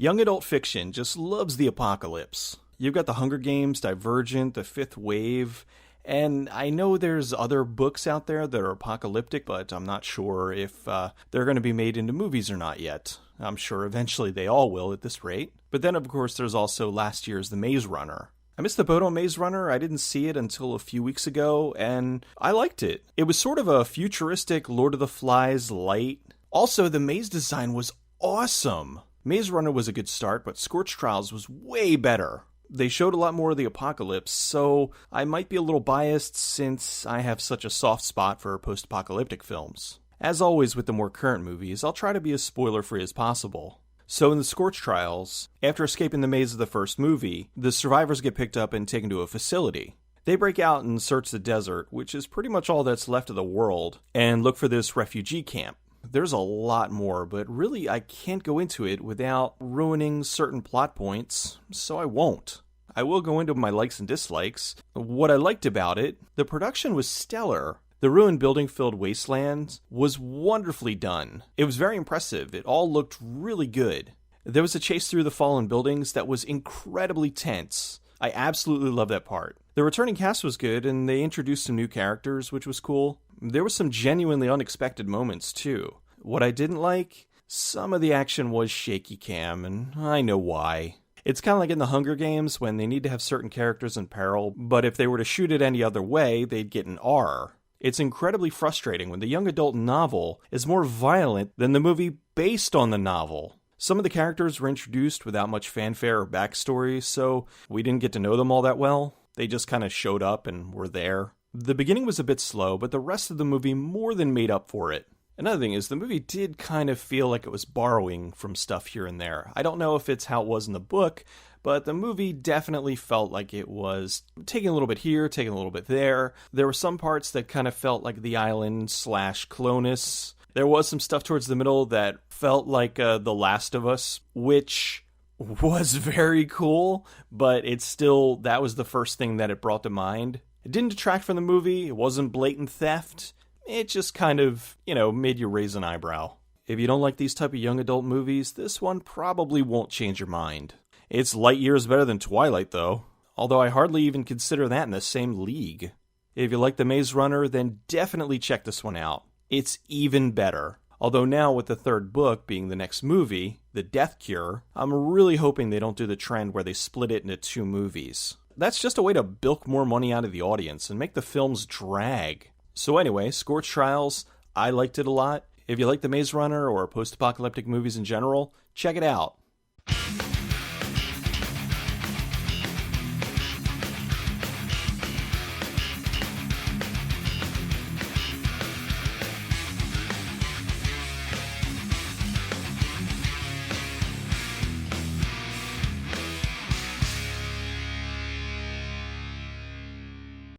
Young adult fiction just loves the apocalypse. You've got The Hunger Games, Divergent, The Fifth Wave, and I know there's other books out there that are apocalyptic, but I'm not sure if they're going to be made into movies or not yet. I'm sure eventually they all will at this rate. But then, of course, there's also last year's The Maze Runner. I missed the boat on Maze Runner. I didn't see it until a few weeks ago, and I liked it. It was sort of a futuristic Lord of the Flies light. Also, the maze design was awesome. Maze Runner was a good start, but Scorch Trials was way better. They showed a lot more of the apocalypse, so I might be a little biased since I have such a soft spot for post-apocalyptic films. As always with the more current movies, I'll try to be as spoiler-free as possible. So in the Scorch Trials, after escaping the maze of the first movie, the survivors get picked up and taken to a facility. They break out and search the desert, which is pretty much all that's left of the world, and look for this refugee camp. There's a lot more, but really I can't go into it without ruining certain plot points, so I won't. I will go into my likes and dislikes. What I liked about it, the production was stellar. The ruined building-filled wasteland was wonderfully done. It was very impressive. It all looked really good. There was a chase through the fallen buildings that was incredibly tense. I absolutely love that part. The returning cast was good, and they introduced some new characters, which was cool. There were some genuinely unexpected moments, too. What I didn't like? Some of the action was shaky cam, and I know why. It's kind of like in The Hunger Games when they need to have certain characters in peril, but if they were to shoot it any other way, they'd get an R. It's incredibly frustrating when the young adult novel is more violent than the movie based on the novel. Some of the characters were introduced without much fanfare or backstory, so we didn't get to know them all that well. They just kind of showed up and were there. The beginning was a bit slow, but the rest of the movie more than made up for it. Another thing is, the movie did kind of feel like it was borrowing from stuff here and there. I don't know if it's how it was in the book, but the movie definitely felt like it was taking a little bit here, taking a little bit there. There were some parts that kind of felt like The Island / Clonus. There was some stuff towards the middle that felt like The Last of Us, which was very cool, but it's still, that was the first thing that it brought to mind. It didn't detract from the movie, it wasn't blatant theft, it just kind of, made you raise an eyebrow. If you don't like these type of young adult movies, this one probably won't change your mind. It's light years better than Twilight, though, although I hardly even consider that in the same league. If you like The Maze Runner, then definitely check this one out. It's even better. Although now with the third book being the next movie, The Death Cure, I'm really hoping they don't do the trend where they split it into 2 movies. That's just a way to bilk more money out of the audience and make the films drag. So anyway, Scorch Trials, I liked it a lot. If you like The Maze Runner or post-apocalyptic movies in general, check it out.